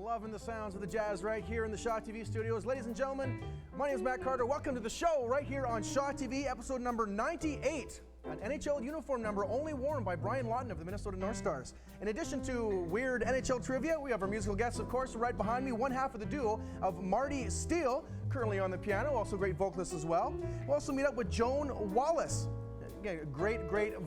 Loving the sounds of the jazz right here in the Shaw TV studios. Ladies and gentlemen, my name is Matt Carter. Welcome to the show right here on Shaw TV, episode number 98. An NHL uniform number only worn by Brian Lawton of the Minnesota North Stars. In addition to weird NHL trivia, we have our musical guests, of course, right behind me. One half of the duo of Marty, Steele, currently on the piano, also great vocalist as well. We'll also meet up with Joan, Wallace. Again, a great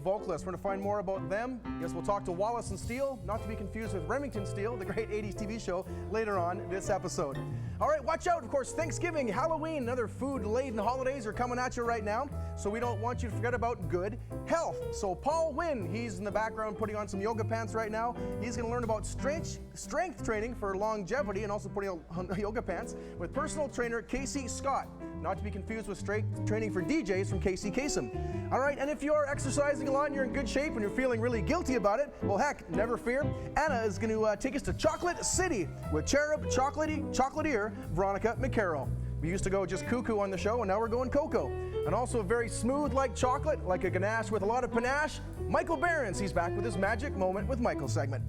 vocalist. We're going to find more about them. Yes, we'll talk to Wallace and Steele, not to be confused with Remington Steele, the great 80s TV show, later on this episode. All right, watch out. Of course, Thanksgiving, Halloween, and other food-laden holidays are coming at you right now, so we don't want you to forget about good health. So Paul Wynn, he's in the background putting on some yoga pants right now. He's going to learn about strength training for longevity and also putting on yoga pants with personal trainer Kasey Scott. Not to be confused with strength training for DJs from Kasey. All right, and if you're exercising a lot and you're in good shape and you're feeling really guilty about it, well, heck, never fear. Anna is going to take us to Chocolate City with Cherub chocolatier Veronica McCarroll. We used to go just cuckoo on the show, and now we're going cocoa. And also very smooth like chocolate, like a ganache with a lot of panache, Michael Berends. He's back with his Magic Moment with Michael segment.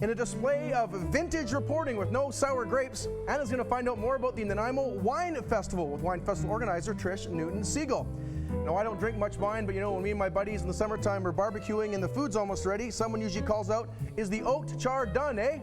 In a display of vintage reporting with no sour grapes, Anna's going to find out more about the Nanaimo Wine Festival with Wine Festival organizer Trish Newton-Siegel. Now, I don't drink much wine, but you know, when me and my buddies in the summertime are barbecuing and the food's almost ready, someone usually calls out, "Is the oaked char done, eh?"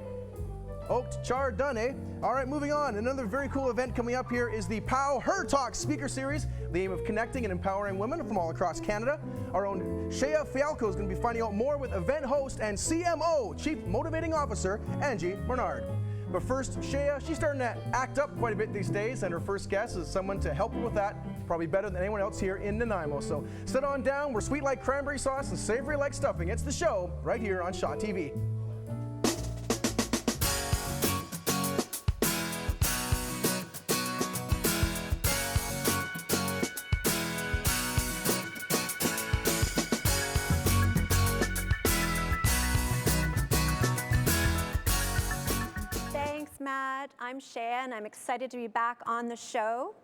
Oaked char done, eh? All right, moving on. Another very cool event coming up here is the PowHERTalks speaker series, the aim of connecting and empowering women from all across Canada. Our own Shea Fialco is going to be finding out more with event host and CMO, Chief Motivating Officer, Angie Bernard. But first, Shea, she's starting to act up quite a bit these days, and her first guest is someone to help her with that, probably better than anyone else here in Nanaimo. So sit on down. We're sweet like cranberry sauce and savory like stuffing. It's the show right here on Shaw TV. I'm Shea, and I'm excited to be back on the show.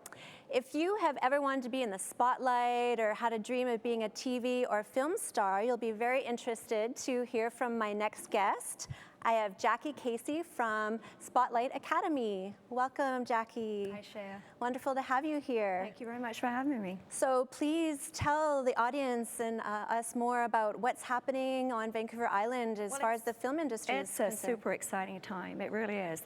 If you have ever wanted to be in the spotlight or had a dream of being a TV or film star, you'll be very interested to hear from my next guest. I have Jacqui Kaese from Spotlight Academy. Welcome, Jacqui. Hi, Shea. Wonderful to have you here. Thank you very much for having me. So please tell the audience and us more about what's happening on Vancouver Island as far as the film industry is concerned. It's a super exciting time. It really is.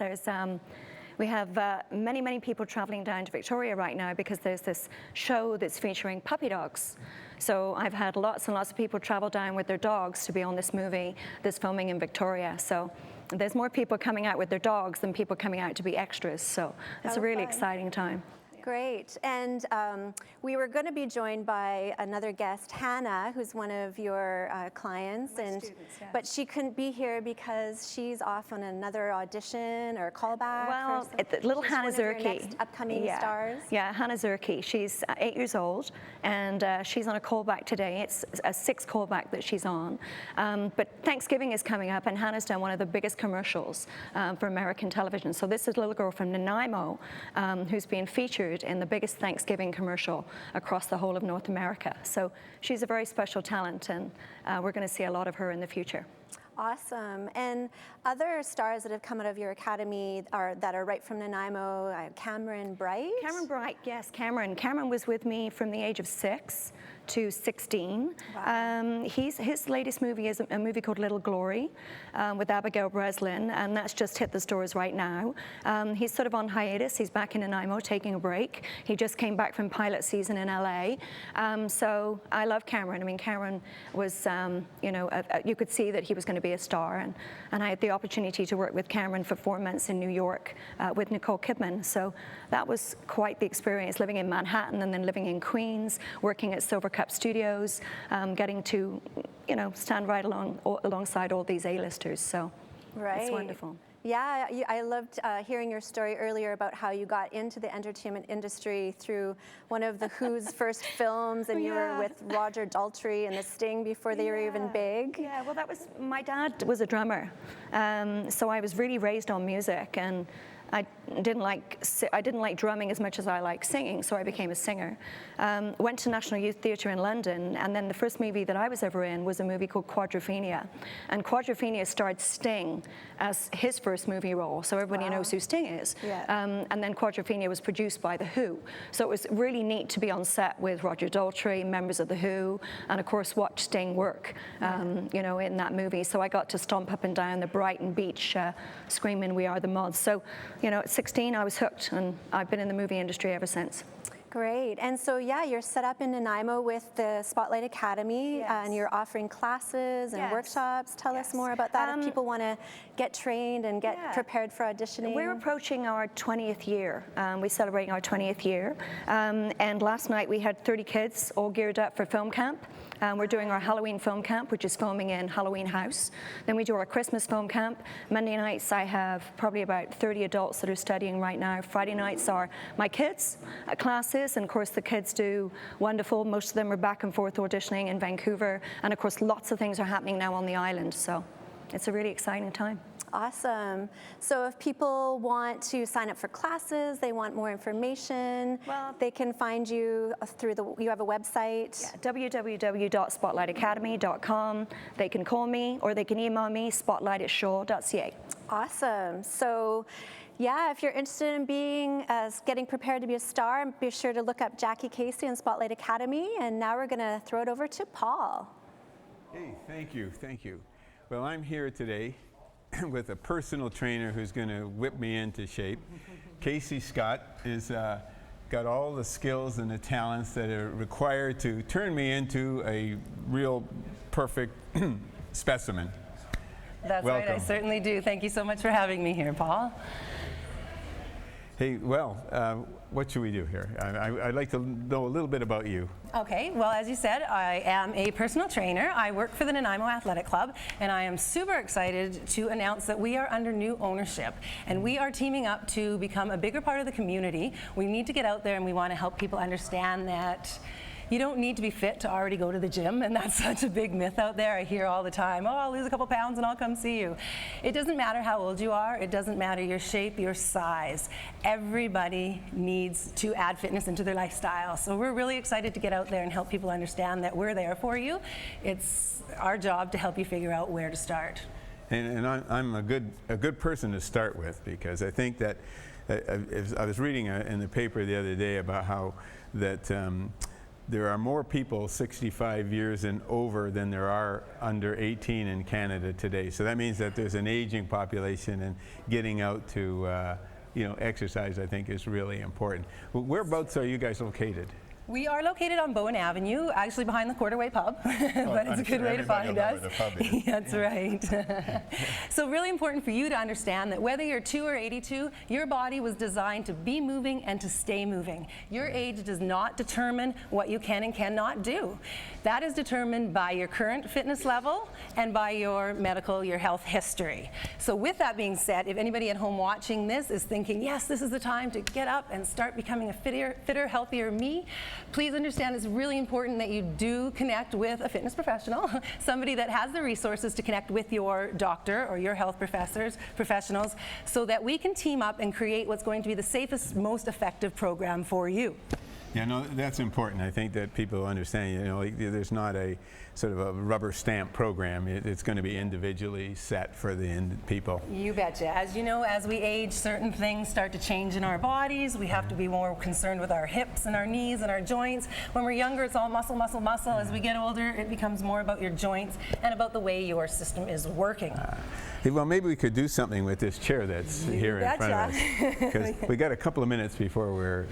We have many people traveling down to Victoria right now because there's this show that's featuring puppy dogs. So I've had lots and lots of people travel down with their dogs to be on this movie that's filming in Victoria. So there's more people coming out with their dogs than people coming out to be extras. So it's a really exciting time. Great. And we were going to be joined by another guest, Hannah, who's one of your clients. But she couldn't be here because she's off on another audition or callback. Well, little Hannah Zerke. Upcoming stars. Yeah, Hannah Zerke. She's 8 years old, and she's on a callback today. It's a 6th callback that she's on. But Thanksgiving is coming up, and Hannah's done one of the biggest commercials for American television. So this is a little girl from Nanaimo who's being featured in the biggest Thanksgiving commercial across the whole of North America. So she's a very special talent, and we're going to see a lot of her in the future. Awesome. And other stars that have come out of your academy that are right from Nanaimo, Cameron Bright? Cameron Bright, yes, Cameron. Cameron was with me from the age of 6 to 16. Wow. His latest movie is a movie called Little Glory with Abigail Breslin, and that's just hit the stores right now. He's sort of on hiatus. He's back in Nanaimo taking a break. He just came back from pilot season in LA. So I love Cameron. I mean, Cameron was, you could see that he was going to be a star, and I had the opportunity to work with Cameron for 4 months in New York with Nicole Kidman. So that was quite the experience, living in Manhattan and then living in Queens, working at Silver Cup Studios, getting to, stand right alongside all these A-listers. So it's wonderful. Yeah, I loved hearing your story earlier about how you got into the entertainment industry through one of the Who's first films, and you were with Roger Daltrey and The Sting before they were even big. Yeah, well, my dad was a drummer, so I was really raised on music, and I didn't like drumming as much as I like singing, so I became a singer. Went to National Youth Theatre in London, and then the first movie that I was ever in was a movie called Quadrophenia. And Quadrophenia starred Sting as his first movie role, so everybody knows who Sting is. Yeah. And then Quadrophenia was produced by The Who. So it was really neat to be on set with Roger Daltrey, members of The Who, and of course watch Sting work, you know, in that movie. So I got to stomp up and down the Brighton beach screaming, "We are the mods." So, you know, at 16 I was hooked, and I've been in the movie industry ever since. Great. And so, yeah, you're set up in Nanaimo with the Spotlight Academy, and you're offering classes and workshops. Tell us more about that if people want to get trained and get prepared for auditioning. We're approaching our 20th year. We're celebrating our 20th year. And last night we had 30 kids all geared up for film camp. We're doing our Halloween film camp, which is filming in Halloween House. Then we do our Christmas film camp. Monday nights I have probably about 30 adults that are studying right now. Friday nights are my kids' classes, and of course the kids do wonderful. Most of them are back and forth auditioning in Vancouver, and of course lots of things are happening now on the island, so it's a really exciting time. Awesome. So if people want to sign up for classes, they want more information, they can find you through you have a website? Yeah, www.spotlightacademy.com. They can call me or they can email me, spotlight@shaw.ca. Awesome. So, yeah, if you're interested in getting prepared to be a star, be sure to look up Jacqui, Kasey, and Spotlight Academy. And now we're going to throw it over to Paul. Hey, thank you. Well, I'm here today with a personal trainer who's going to whip me into shape. Kasey Scott is got all the skills and the talents that are required to turn me into a real perfect specimen. That's Welcome. right, I certainly do. Thank you so much for having me here, Paul. Hey, well, what should we do here? I'd like to know a little bit about you. Okay, well, as you said, I am a personal trainer. I work for the Nanaimo Athletic Club, and I am super excited to announce that we are under new ownership, and we are teaming up to become a bigger part of the community. We need to get out there, and we want to help people understand that you don't need to be fit to already go to the gym, and that's such a big myth out there. I hear all the time, oh, I'll lose a couple pounds and I'll come see you. It doesn't matter how old you are. It doesn't matter your shape, your size. Everybody needs to add fitness into their lifestyle. So we're really excited to get out there and help people understand that we're there for you. It's our job to help you figure out where to start. And I'm a good person to start with, because I think that I was reading in the paper the other day about how that there are more people 65 years and over than there are under 18 in Canada today. So that means that there's an aging population, and getting out to exercise, I think, is really important. Whereabouts are you guys located? We are located on Bowen Avenue, actually behind the Quarterway Pub, but it's a good way to find us. That's right. So really important for you to understand that whether you're 2 or 82, your body was designed to be moving and to stay moving. Your age does not determine what you can and cannot do. That is determined by your current fitness level and by your health history. So with that being said, if anybody at home watching this is thinking, yes, this is the time to get up and start becoming a fitter, healthier me, please understand it's really important that you do connect with a fitness professional, somebody that has the resources to connect with your doctor or your health professionals, so that we can team up and create what's going to be the safest, most effective program for you. Yeah, no, that's important. I think that people understand, there's not a sort of a rubber stamp program. It's going to be individually set for the people. You betcha. As you know, as we age, certain things start to change in our bodies. We have to be more concerned with our hips and our knees and our joints. When we're younger, it's all muscle, muscle, muscle. As we get older, it becomes more about your joints and about the way your system is working. Well, maybe we could do something with this chair that's here in front of us, because we got a couple of minutes before we're,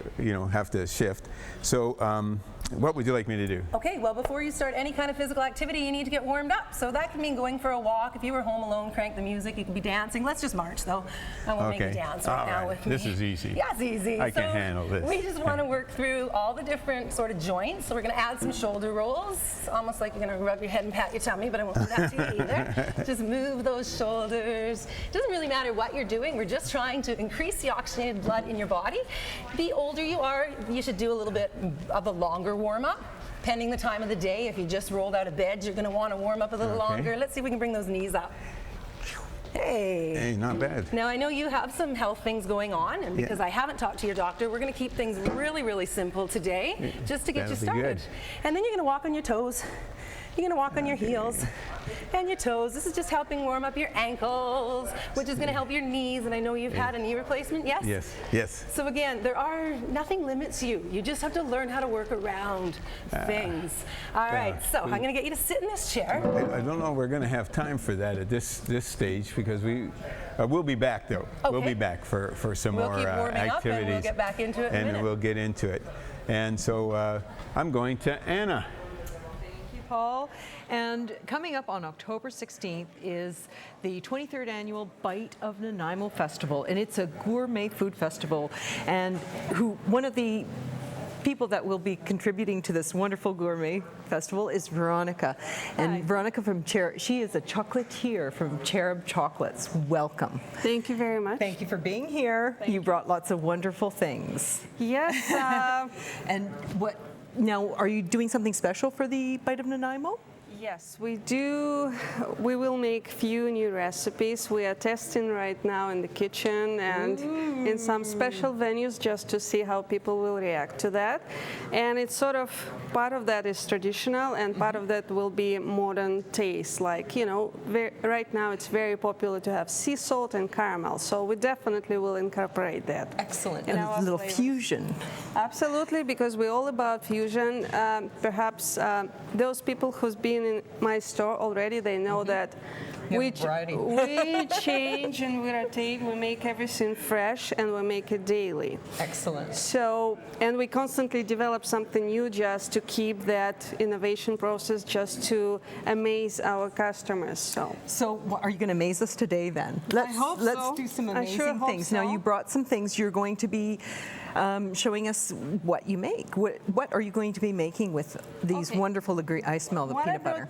have to shift. So, what would you like me to do? Okay, well, before you start any kind of physical activity, you need to get warmed up. So that can mean going for a walk. If you were home alone, crank the music. You could be dancing. Let's just march, though. I won't make you dance right now with me. This is easy. Yeah, it's easy. I can handle this. We just want to work through all the different sort of joints. So we're going to add some shoulder rolls, almost like you're going to rub your head and pat your tummy, but I won't do that to you either. Just move those shoulders. It doesn't really matter what you're doing. We're just trying to increase the oxygenated blood in your body. The older you are, you should do a little bit of a longer warm-up. Depending the time of the day, if you just rolled out of bed, you're going to want to warm up a little longer. Let's see if we can bring those knees up. Hey. Hey, not bad. Now, I know you have some health things going on, and because I haven't talked to your doctor, we're going to keep things really, really simple today, just to get you That'll be started. good. And then you're going to walk on your toes. You're going to walk on your heels and your toes. This is just helping warm up your ankles, which is going to help your knees. And I know you've had a knee replacement, yes? Yes, yes. So again, nothing limits you. You just have to learn how to work around things. All right, so I'm going to get you to sit in this chair. I don't know if we're going to have time for that at this stage because we'll be back though. Okay. We'll be back for some We'll more keep warming up activities. and we'll get back into it in a And minute. we'll get into it. And so I'm going to Anna. Paul. And coming up on October 16th is the 23rd annual Bite of Nanaimo Festival, and it's a gourmet food festival. And one of the people that will be contributing to this wonderful gourmet festival is Veronica. And Veronica from Cherub, she is a chocolatier from Cherub Chocolates. Welcome. Thank you very much. Thank you for being here. You brought lots of wonderful things. Yes. And now, are you doing something special for the Bite of Nanaimo? Yes, we do. We will make few new recipes. We are testing right now in the kitchen and in some special venues just to see how people will react to that. And it's sort of, part of that is traditional and part of that will be modern taste. Like, right now it's very popular to have sea salt and caramel. So we definitely will incorporate that. Excellent. in And our a little flavors. fusion. Absolutely, because we're all about fusion. Perhaps those people who's been in my store already, they know that we change and we rotate, we make everything fresh and we make it daily. Excellent. So, and we constantly develop something new just to keep that innovation process, just to amaze our customers. So are you going to amaze us today then? Let's so. do some I sure amazing hope things. Now so. you brought some things. You're going to be showing us what you make. What are you going to be making with these wonderful, I smell the peanut butter.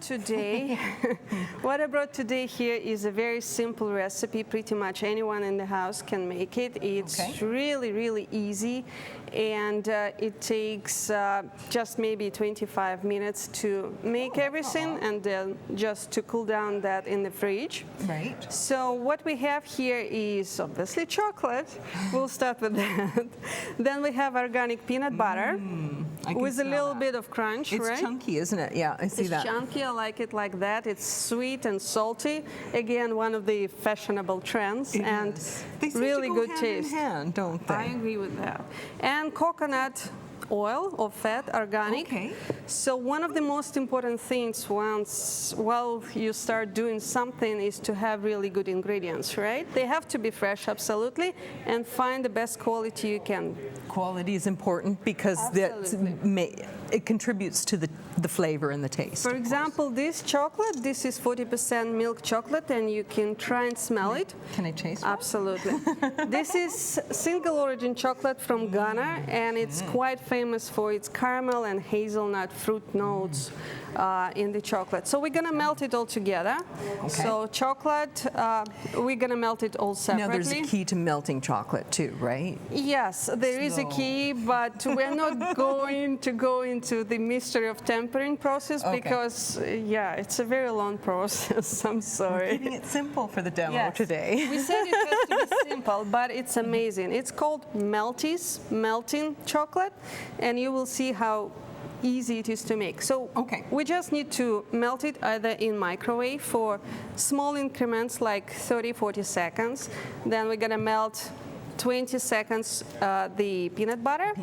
What I brought today here is a very simple recipe. Pretty much anyone in the house can make it. It's really, really easy, and it takes just maybe 25 minutes to make everything, and then just to cool down that in the fridge. Right. So what we have here is obviously chocolate. We'll start with that. Then we have organic peanut butter with a little bit of crunch, It's right? chunky, isn't it? Yeah, I see It's that. chunky, I like it like that. It's sweet and salty. Again, one of the fashionable trends, and They seem really to go good hand taste. in hand, don't they? I agree with that. And coconut oil or fat, organic. Okay. So one of the most important things while you start doing something is to have really good ingredients, right? They have to be fresh, absolutely, and find the best quality you can. Quality is important because it contributes to the flavor and the taste. For example, this chocolate, this is 40% milk chocolate, and you can try and smell it. Can I taste one? Absolutely. This is single origin chocolate from Ghana, and it's quite famous for its caramel and hazelnut fruit notes in the chocolate. So we're going to melt it all together. Okay. So chocolate, we're going to melt it all separately. Now there's a key to melting chocolate too, right? Yes, there is a key, but we're not going to go into the mystery of tempering process because, it's a very long process. I'm sorry. Keeping it simple for the demo Yes. today. We said it has to be simple, but it's amazing. It's called melting chocolate, and you will see how easy it is to make. So we just need to melt it either in microwave for small increments like 30-40 seconds. Then we're gonna melt 20 seconds the peanut butter,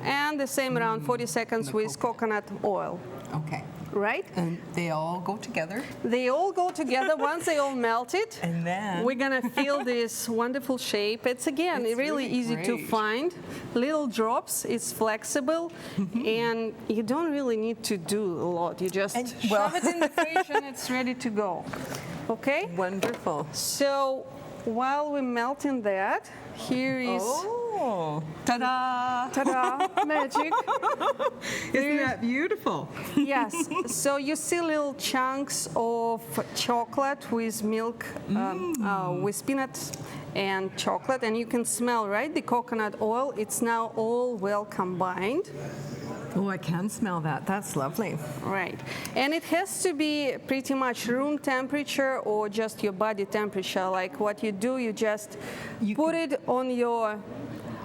and the same around 40 seconds with coconut oil. Okay. Right? And they all go together. They all go together once they all melted. And then we're gonna feel this wonderful shape. It's again really easy to find. Little drops. It's flexible, and you don't really need to do a lot. You just shove it in the fridge, and it's ready to go. Okay. Wonderful. So while we're melting that, here is. Oh, ta-da! Ta-da! Magic. Isn't that beautiful? Yes. So you see little chunks of chocolate with milk, with peanuts and chocolate, and you can smell, right, the coconut oil. It's now all well combined. Oh, I can smell that. That's lovely. Right. And it has to be pretty much room temperature or just your body temperature. Like what you do, you just put it on your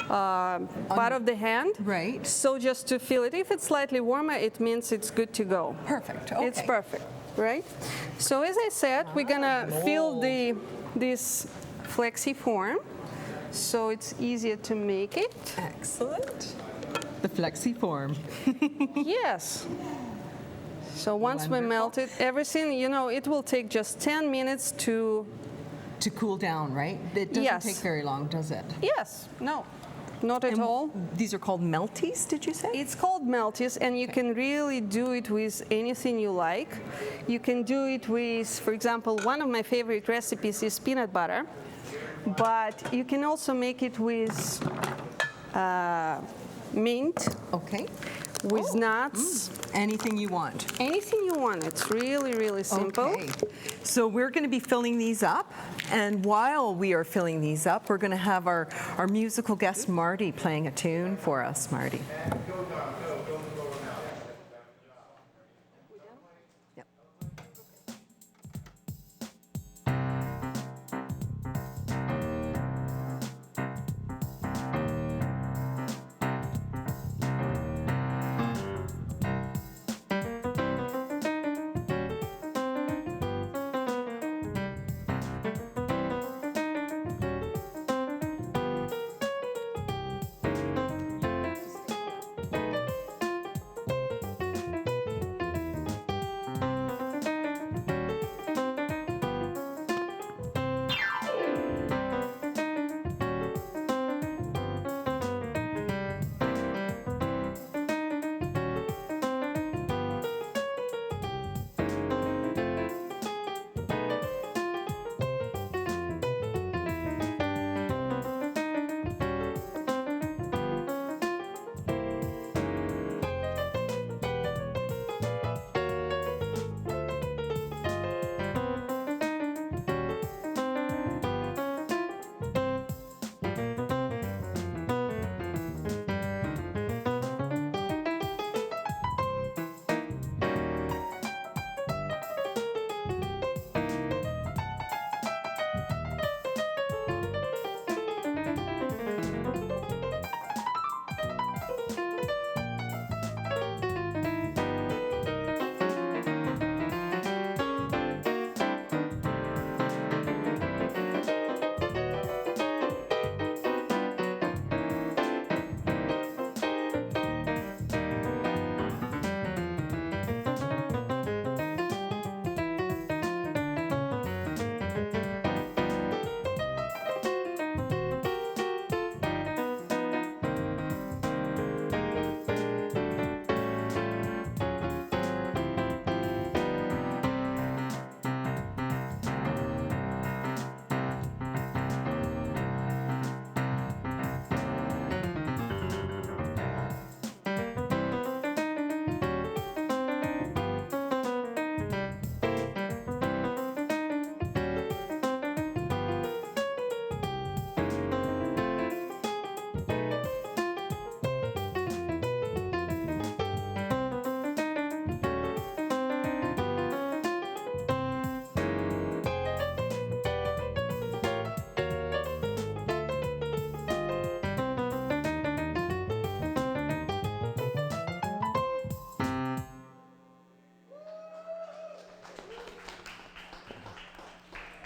part of the hand. Right. So just to feel it. If it's slightly warmer, it means it's good to go. Perfect. Okay. It's perfect, right? So as I said, we're gonna fill this flexi form, so it's easier to make it. Excellent. The flexi form. Yes. So once we melt it, everything, you know, it will take just 10 minutes to cool down, right? It doesn't take very long, does it? Yes. No. Not at all. These are called melties, did you say? It's called melties, and you can really do it with anything you like. You can do it with, for example, one of my favorite recipes is peanut butter, but you can also make it with mint. Okay. With nuts. Anything you want. Anything you want. It's really, really simple. Okay. So we're going to be filling these up, and while we are filling these up, we're going to have our musical guest Marty playing a tune for us. Marty. Yep.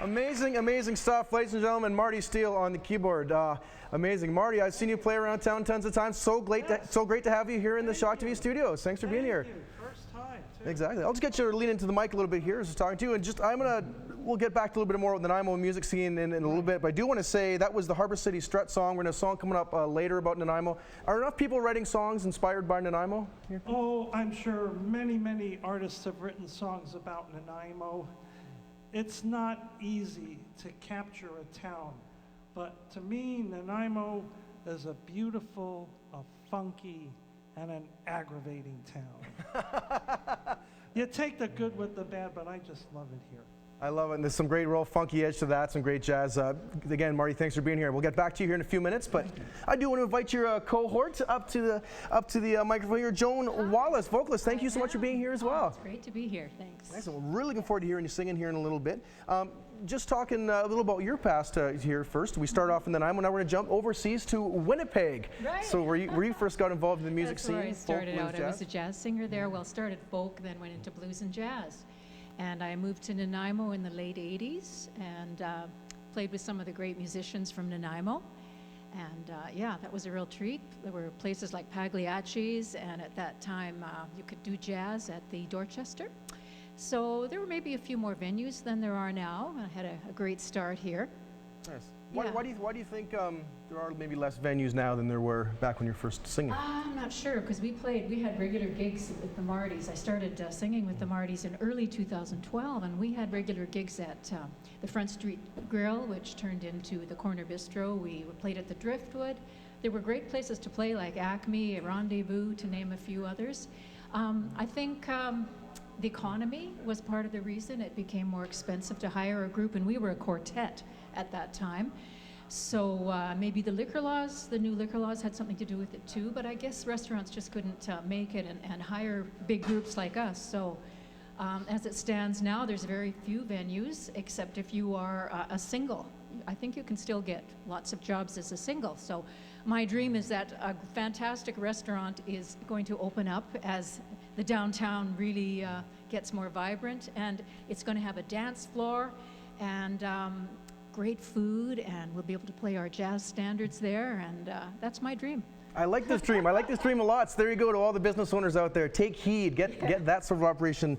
Amazing, amazing stuff, ladies and gentlemen. Marty Steele on the keyboard. Amazing. Marty, I've seen you play around town tons of times. So great to have you here in the Shock TV studios. Thanks for being here. First time, too. Exactly. I'll just get you to lean into the mic a little bit here as I'm talking to you. And just, we'll get back to a little bit more with the Nanaimo music scene in a little bit. But I do want to say that was the Harbour City Strut song. We're going to have a song coming up later about Nanaimo. Are enough people writing songs inspired by Nanaimo here? Oh, I'm sure many, many artists have written songs about Nanaimo. It's not easy to capture a town, but to me, Nanaimo is a beautiful, a funky, and an aggravating town. You take the good with the bad, but I just love it here. I love it. And there's some great real funky edge to that, some great jazz. Again, Marty, thanks for being here. We'll get back to you here in a few minutes, but I do want to invite your cohort up to the microphone here. Joan Wallace, vocalist, thank you so much for being here as well. It's great to be here. Thanks. Excellent. We're really looking forward to hearing you singing here in a little bit. Just talking a little about your past here first. We start off in Nanaimo, now we're going to jump overseas to Winnipeg. Right. So where you first got involved in the music That's scene? where I started folk, out. blues, I jazz? was a jazz singer there. Well, started folk, then went into blues and jazz. And I moved to Nanaimo in the late 80s and played with some of the great musicians from Nanaimo. And yeah, that was a real treat. There were places like Pagliacci's, and at that time you could do jazz at the Dorchester. So there were maybe a few more venues than there are now. I had a great start here. Nice. Yeah. Why do you think there are maybe less venues now than there were back when you were first singing? I'm not sure, because we had regular gigs with the Martys. I started singing with the Martys in early 2012, and we had regular gigs at the Front Street Grill, which turned into the Corner Bistro. We played at the Driftwood. There were great places to play, like Acme, Rendezvous, to name a few others. I think the economy was part of the reason it became more expensive to hire a group, and we were a quartet at that time. So maybe the new liquor laws had something to do with it too, but I guess restaurants just couldn't make it and hire big groups like us. So as it stands now, there's very few venues, except if you are a single. I think you can still get lots of jobs as a single. So my dream is that a fantastic restaurant is going to open up as the downtown really gets more vibrant, and it's going to have a dance floor and great food, and we'll be able to play our jazz standards there, and that's my dream. I like this dream. I like this dream a lot. So there you go to all the business owners out there. Take heed. Get that sort of operation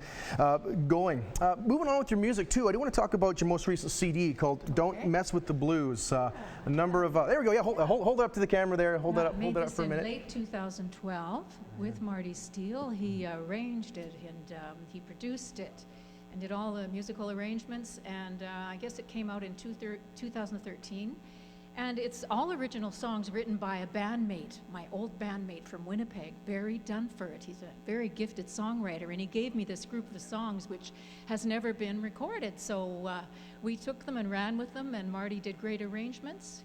going. Moving on with your music too, I do want to talk about your most recent CD called "Don't Mess with the Blues." A number of there we go. Yeah, hold it up to the camera there. Hold that up for a minute. In late 2012 with Marty Steele. He arranged it and he produced it and did all the musical arrangements. And I guess it came out in 2013. And it's all original songs written by a bandmate, my old bandmate from Winnipeg, Barry Dunford. He's a very gifted songwriter, and he gave me this group of songs which has never been recorded. So we took them and ran with them, and Marty did great arrangements.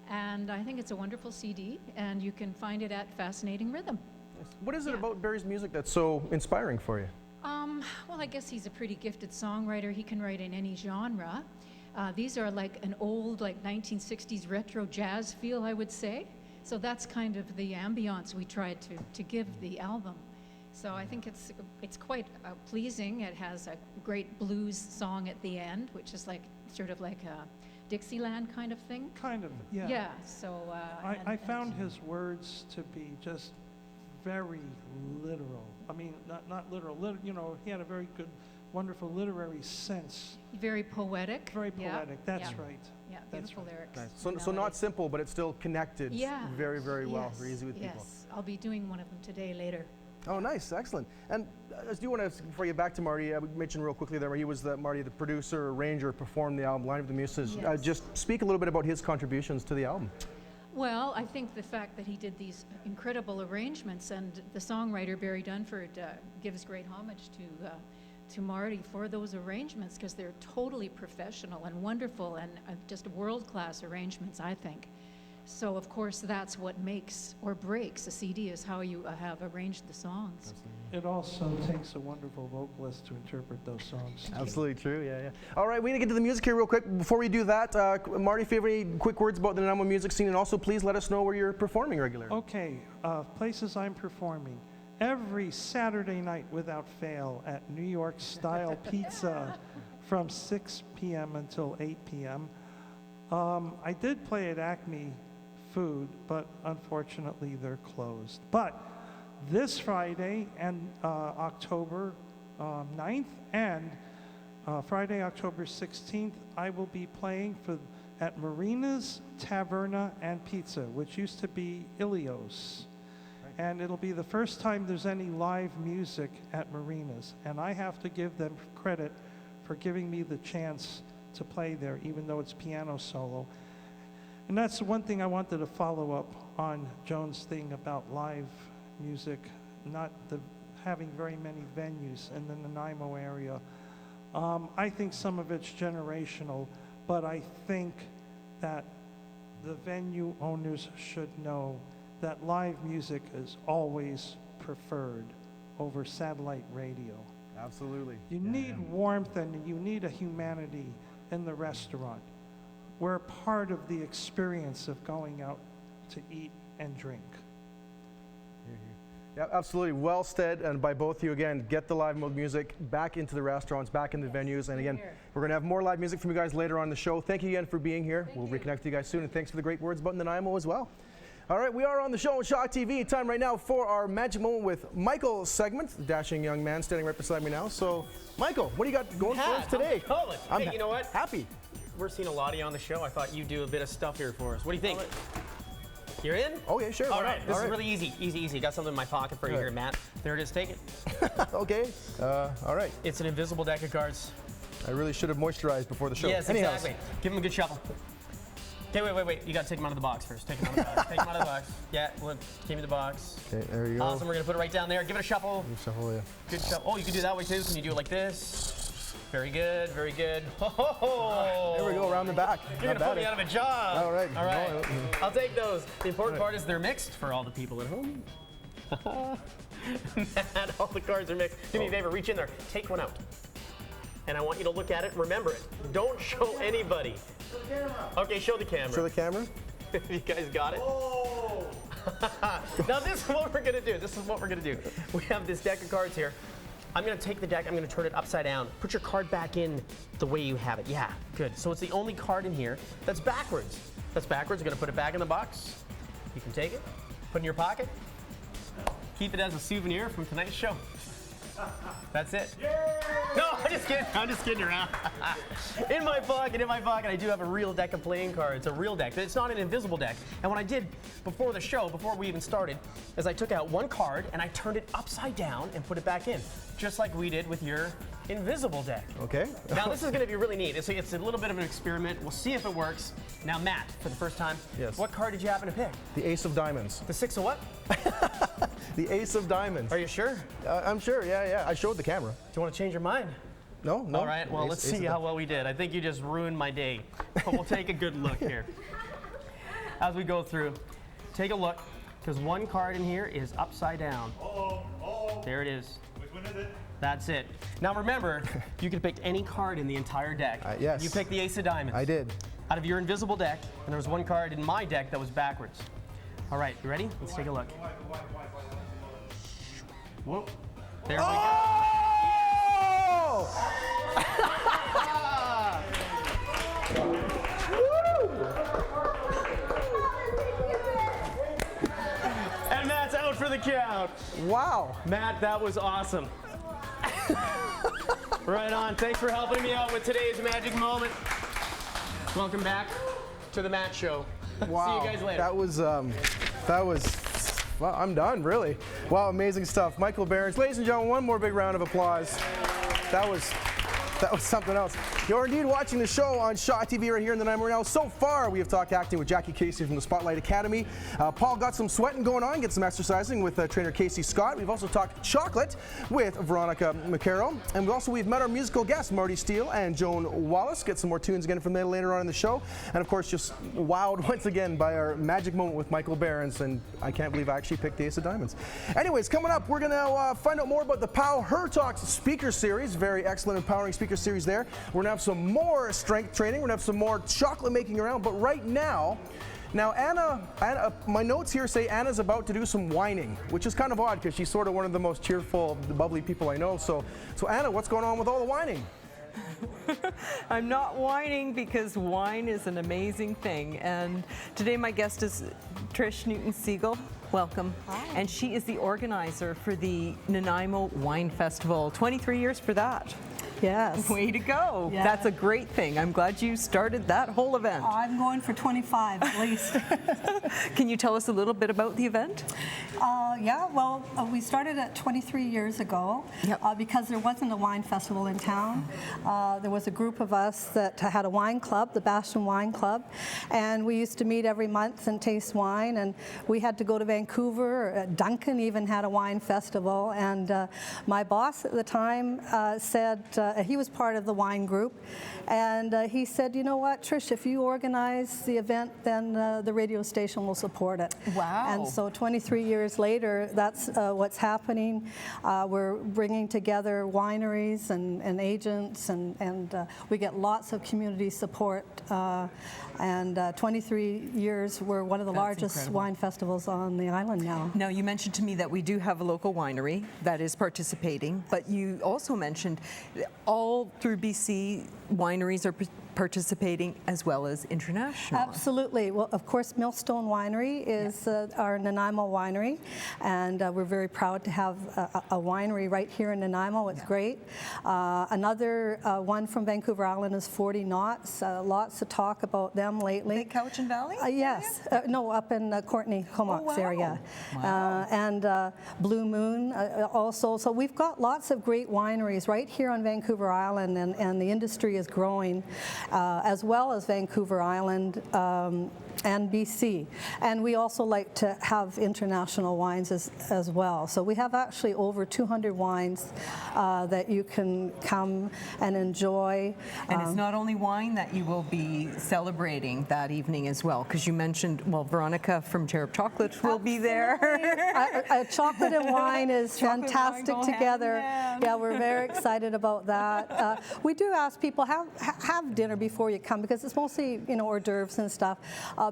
And I think it's a wonderful CD, and you can find it at Fascinating Rhythm. What is it about Barry's music that's so inspiring for you? Well, I guess he's a pretty gifted songwriter. He can write in any genre. These are like an old, like 1960s retro jazz feel, I would say. So that's kind of the ambiance we tried to give the album. So I think it's quite pleasing. It has a great blues song at the end, which is like sort of like a Dixieland kind of thing. Kind of, yeah. Yeah. So I found his words to be just very literal. I mean, not literal. You know, he had a very good, wonderful literary sense. Very poetic. Very poetic. Yeah. That's yeah. right. Yeah, That's beautiful right. lyrics. So not simple, but it's still connected. Yeah. Very, very well. Yes, Very easy with people. Yes, I'll be doing one of them today later. Oh, nice, excellent. And I do want to, before you get back to Marty, I mentioned real quickly there, he was Marty, the producer, arranger, performed the album, Line of the Muses. Yes. Just speak a little bit about his contributions to the album. Well, I think the fact that he did these incredible arrangements, and the songwriter Barry Dunford gives great homage to Marty for those arrangements, because they're totally professional and wonderful and just world-class arrangements, I think. So, of course, that's what makes or breaks a CD, is how you have arranged the songs. It also takes a wonderful vocalist to interpret those songs. Absolutely true, yeah. All right, we need to get to the music here real quick. Before we do that, Marty, if you have any quick words about the Nanaimo music scene, and also please let us know where you're performing regularly. Okay, places I'm performing. Every Saturday night without fail at New York Style Pizza from 6 p.m. until 8 p.m. I did play at Acme Food, but unfortunately they're closed. But this Friday and October 9th and Friday, October 16th, I will be playing at Marina's Taverna and Pizza, which used to be Ilios. And it'll be the first time there's any live music at Marina's. And I have to give them credit for giving me the chance to play there, even though it's piano solo. And that's the one thing I wanted to follow up on Joan's thing about live music, not having very many venues in the Nanaimo area. I think some of it's generational, but I think that the venue owners should know that live music is always preferred over satellite radio. Absolutely. You need warmth and you need a humanity in the restaurant. We're part of the experience of going out to eat and drink. Yeah, absolutely. Well said, and by both of you again. Get the live music back into the restaurants, back in the venues, and again, we're going to have more live music from you guys later on in the show. Thank you again for being here. We'll reconnect with you guys soon, and thanks for the great words about Nanaimo as well. All right, we are on the show on Shaw TV. Time right now for our Magic Moment with Michael segment. The dashing young man standing right beside me now. So, Michael, what do you got going for us today? Hey, you know what? Happy. We're seeing a lot of you on the show. I thought you'd do a bit of stuff here for us. What do you think? You're in? Oh, yeah, sure. All right, this is really easy. Got something in my pocket for you here, Matt. There it is, take it. Okay, all right. It's an invisible deck of cards. I really should have moisturized before the show. Yes, exactly. Give him a good shuffle. Okay, wait. You gotta take him out of the box first. Take him out of the box. Take him out of the box. Yeah, give me the box. Okay, there you go. Awesome, we're gonna put it right down there. Give it a shuffle. Shuffle, yeah. Good shuffle. Oh, you can do it that way too. Can you do it like this? Very good, very good. There we go, around the back. You're gonna put me out of a job. All right. I'll take those. The important part is they're mixed for all the people at home. Matt, all the cards are mixed. Do me a favor, reach in there, take one out. And I want you to look at it, remember it. Don't show anybody. Show the camera. Okay, show the camera. Show the camera. You guys got it? Oh. Now this is what we're gonna do. We have this deck of cards here. I'm gonna take the deck, I'm gonna turn it upside down. Put your card back in the way you have it. Yeah, good. So it's the only card in here that's backwards. I'm gonna put it back in the box. You can take it, put it in your pocket. Keep it as a souvenir from tonight's show. That's it. Yay! No, I'm just kidding around. In my pocket, I do have a real deck of playing cards, a real deck. It's not an invisible deck. And what I did before the show, before we even started, is I took out one card and I turned it upside down and put it back in, just like we did with your invisible deck. Okay. Now this is going to be really neat. It's a little bit of an experiment. We'll see if it works. Now Matt, for the first time, yes. What card did you happen to pick? The Ace of Diamonds. The Six of what? The Ace of Diamonds. Are you sure? I'm sure, yeah. I showed the camera. Do you want to change your mind? No. All right, well, let's see how well we did. I think you just ruined my day. But we'll take a good look here. As we go through, take a look, because one card in here is upside down. There it is. Which one is it? That's it. Now remember, you could pick any card in the entire deck. Yes. You picked the Ace of Diamonds. I did. Out of your invisible deck, and there was one card in my deck that was backwards. All right, you ready? Let's take a look. Whoa. There we go. And Matt's out for the count. Wow. Matt, that was awesome. Right on. Thanks for helping me out with today's magic moment. Welcome back to the Matt Show. Wow. See you guys later. That was, well, I'm done, really. Wow, amazing stuff. Michael Berends. Ladies and gentlemen, one more big round of applause. That was something else. You're indeed watching the show on Shaw TV right here in the Nanaimo now. So far, we have talked acting with Jacqui Kaese from the Spotlight Academy. Paul got some sweating going on, get some exercising with trainer Kasey Scott. We've also talked chocolate with Veronica McCarroll. And we've met our musical guests, Marty Steele and Joan Wallace. Get some more tunes again from them later on in the show. And of course, just wowed once again by our magic moment with Michael Berends. And I can't believe I actually picked the Ace of Diamonds. Anyways, coming up, we're going to find out more about the PowHERTalks speaker series. Very excellent, empowering speaker series there. We're going to have some more strength training. We're going to have some more chocolate making around. But right now, Anna, my notes here say Anna's about to do some whining, which is kind of odd because she's sort of one of the most cheerful, bubbly people I know. So Anna, what's going on with all the whining? I'm not whining because wine is an amazing thing. And today my guest is Trish Newton-Siegel. Welcome. Hi. And she is the organizer for the Nanaimo Wine Festival. 23 years for that. Yes. Way to go. Yeah. That's a great thing. I'm glad you started that whole event. I'm going for 25 at least. Can you tell us a little bit about the event? We started it 23 years ago. Yep. Because there wasn't a wine festival in town. There was a group of us that had a wine club, the Bastion Wine Club, and we used to meet every month and taste wine, and we had to go to Vancouver. Duncan even had a wine festival, and my boss at the time said, he was part of the wine group. And he said, you know what, Trish, if you organize the event, then the radio station will support it. Wow. And so 23 years later, that's what's happening. We're bringing together wineries and agents, and we get lots of community support. And 23 years, we're one of the largest wine festivals on the island now. Now, you mentioned to me that we do have a local winery that is participating, but you also mentioned all through BC, wineries are participating as well as international. Absolutely. Well, of course, Millstone Winery is our Nanaimo winery, and we're very proud to have a winery right here in Nanaimo. It's great. Another one from Vancouver Island is 40 Knots. Lots of talk about them lately. Big Cowichan Valley? Yes. No, up in Courtenay, Comox area. And Blue Moon also. So we've got lots of great wineries right here on Vancouver Island, and the industry is growing. As well as Vancouver Island and BC. And we also like to have international wines as well. So we have actually over 200 wines that you can come and enjoy. And it's not only wine that you will be celebrating that evening as well, because you mentioned, well, Veronica from Cherub Chocolate will be there. Chocolate and wine is fantastic together. Yeah, we're very excited about that. We do ask people, have dinner before you come, because it's mostly, you know, hors d'oeuvres and stuff.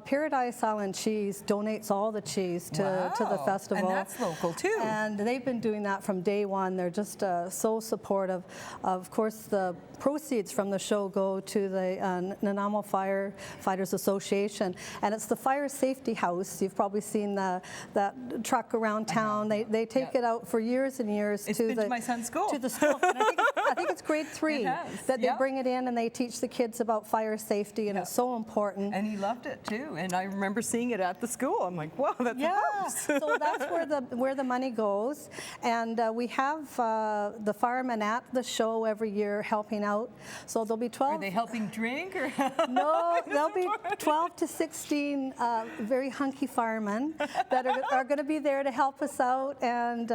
Paradise Island Cheese donates all the cheese to the festival. And that's local too. And they've been doing that from day one. They're just so supportive. Of course, the proceeds from the show go to the Nanaimo Firefighters Association, and it's the Fire Safety House. You've probably seen that truck around town. They take it out for years and years to my son's school. To the school. And I think it's grade 3 that they bring it in and they teach the kids about fire safety, and it's so important. And he loved it too. And I remember seeing it at the school. I'm like, wow, that's a house. So that's where the money goes. And we have the firemen at the show every year helping out. So there'll be 12. Are they helping drink or? No, there'll be 12 to 16 very hunky firemen that are going to be there to help us out and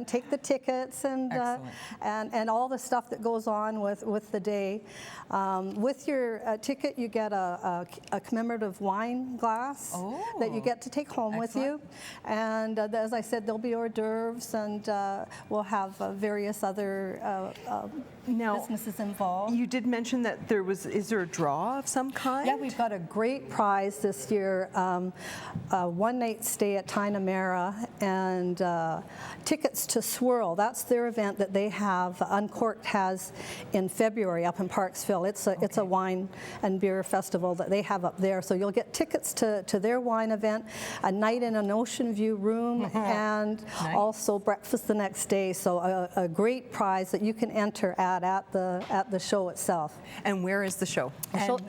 take the tickets and all the stuff that goes on with the day. With your ticket, you get a commemorative wine glass that you get to take home with you. And as I said, there'll be hors d'oeuvres, and we'll have various other businesses involved. You did mention that is there a draw of some kind? Yeah, we've got a great prize this year, a one-night stay at Tainamera, and tickets to Swirl. That's their event that they have, Uncorked has in February up in Parksville. It's a wine and beer festival that they have up there. So you'll get tickets to their wine event, a night in an ocean view room, and also breakfast the next day. So a great prize that you can enter at the show itself. And where is the show?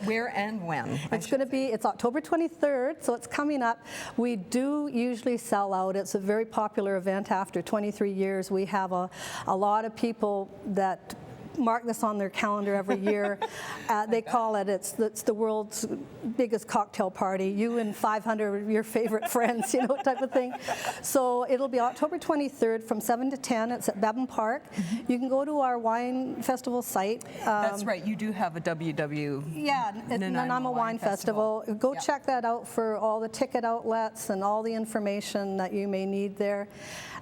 Where and when? It's October 23rd, so it's coming up. We do usually sell out. It's a very popular event after 23 years. We have a lot of people that mark this on their calendar every year. They call it's the world's biggest cocktail party. You and 500 of your favorite friends, type of thing. So it'll be October 23rd from 7 to 10. It's at Bevan Park. You can go to our wine festival site. That's right. You do have a WW. Yeah, Nanaimo Wine Festival. Go check that out for all the ticket outlets and all the information that you may need there.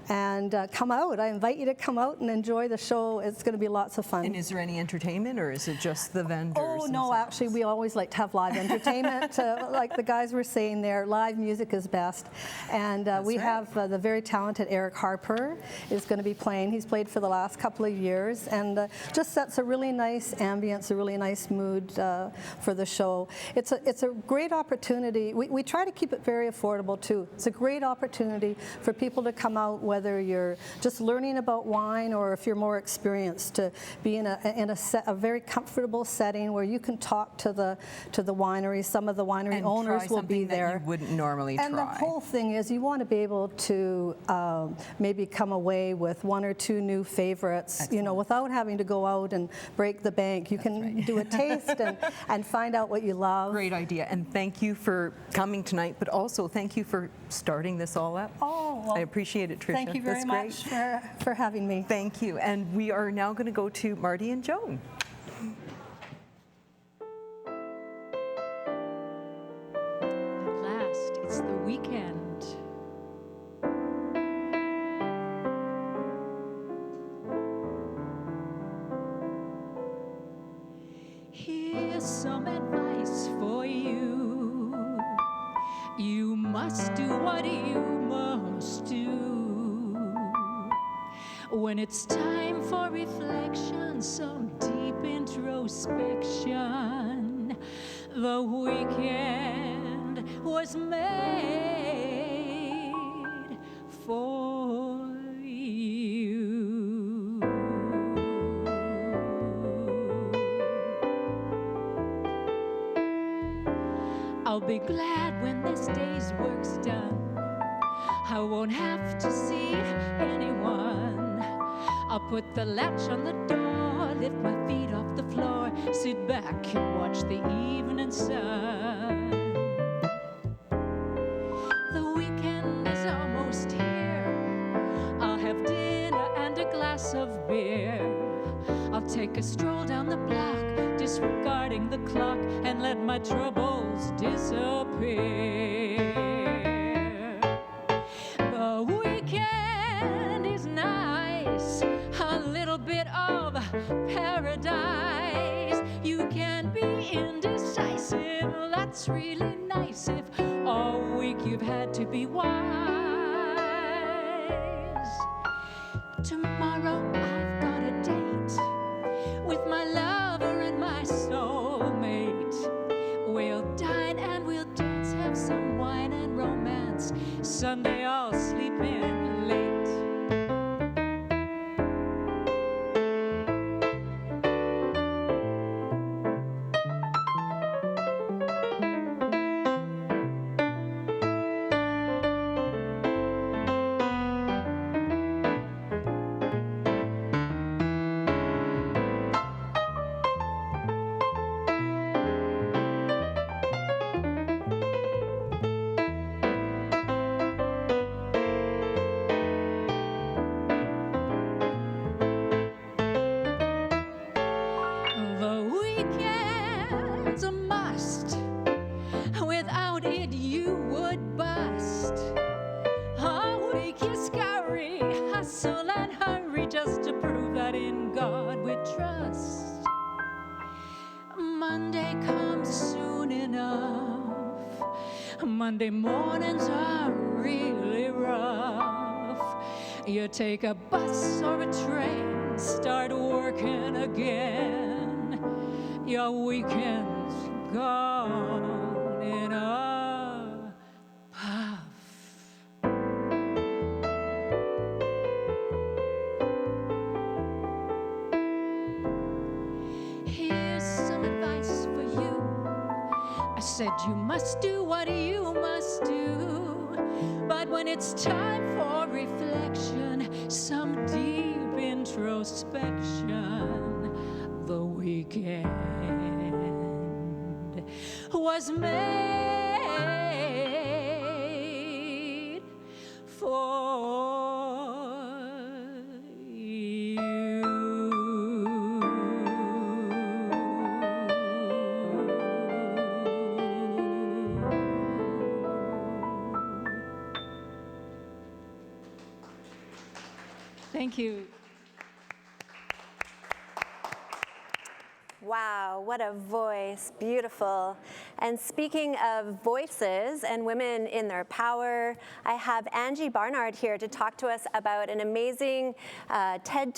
And come out. I invite you to come out and enjoy the show. It's going to be lots of fun. And is there any entertainment, or is it just the vendors? Oh, no, actually, we always like to have live entertainment. Like the guys were saying there, live music is best. And we have the very talented Eric Harbour is going to be playing. He's played for the last couple of years, and just sets a really nice ambience, a really nice mood for the show. It's a great opportunity. We try to keep it very affordable, too. It's a great opportunity for people to come out, whether you're just learning about wine or if you're more experienced, to be in a very comfortable setting where you can talk to the winery. Some of the winery owners will be there. That you wouldn't normally try. And the whole thing is you want to be able to maybe come away with one or two new favorites, without having to go out and break the bank. You can do a taste and find out what you love. Great idea. And thank you for coming tonight, but also thank you for starting this all up. Oh, well, I appreciate it, Tricia. Thank you very much for having me. Thank you. And we are now going to go to Marty and Joan. At last, it's the weekend. Here's some advice for you. You must do what you must do. When it's time for reflection, some deep introspection, the weekend was made for you. I'll be glad when this day's work's done. I won't have to see anyone. I'll put the latch on the door, lift my feet off the floor, sit back and watch the evening sun. The weekend is almost here. I'll have dinner and a glass of beer. I'll take a stroll down the block, disregarding the clock, and let my troubles disappear. The weekend is nice, a little bit of paradise. You can be indecisive, that's really nice if all week you've had to be wise. Tomorrow I've got a date with my lover and my soulmate. We'll dine and we'll dance, have some wine and romance. Sunday I'll sleep in late. Monday mornings are really rough. You take a bus or a train, start working again. Your weekend's gone in a puff. Here's some advice for you. I said you must do what you must do, but when it's time for reflection, some deep introspection, the weekend was made for Thank you. Wow, what a voice, beautiful. And speaking of voices and women in their power, I have Angie Bernard here to talk to us about an amazing TED